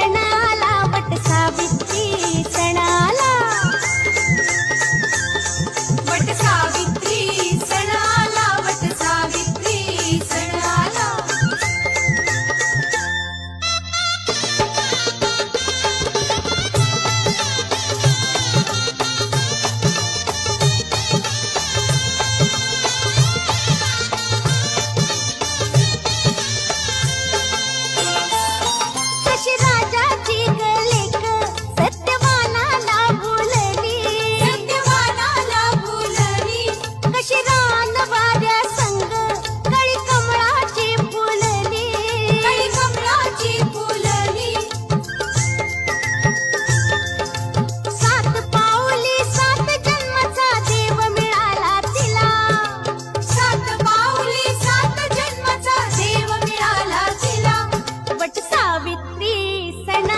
सण आला वट सावित्री सण आला वट सावित्री सण आला वट सावित्री सण आला कशी राजाची गलेक सत्यवानाला भुलली कशी रान वाऱ्या संग कळी कमळाची फुलली सात पाऊली सात जन्माचा देव मिळाला तिला वट सावित्री सण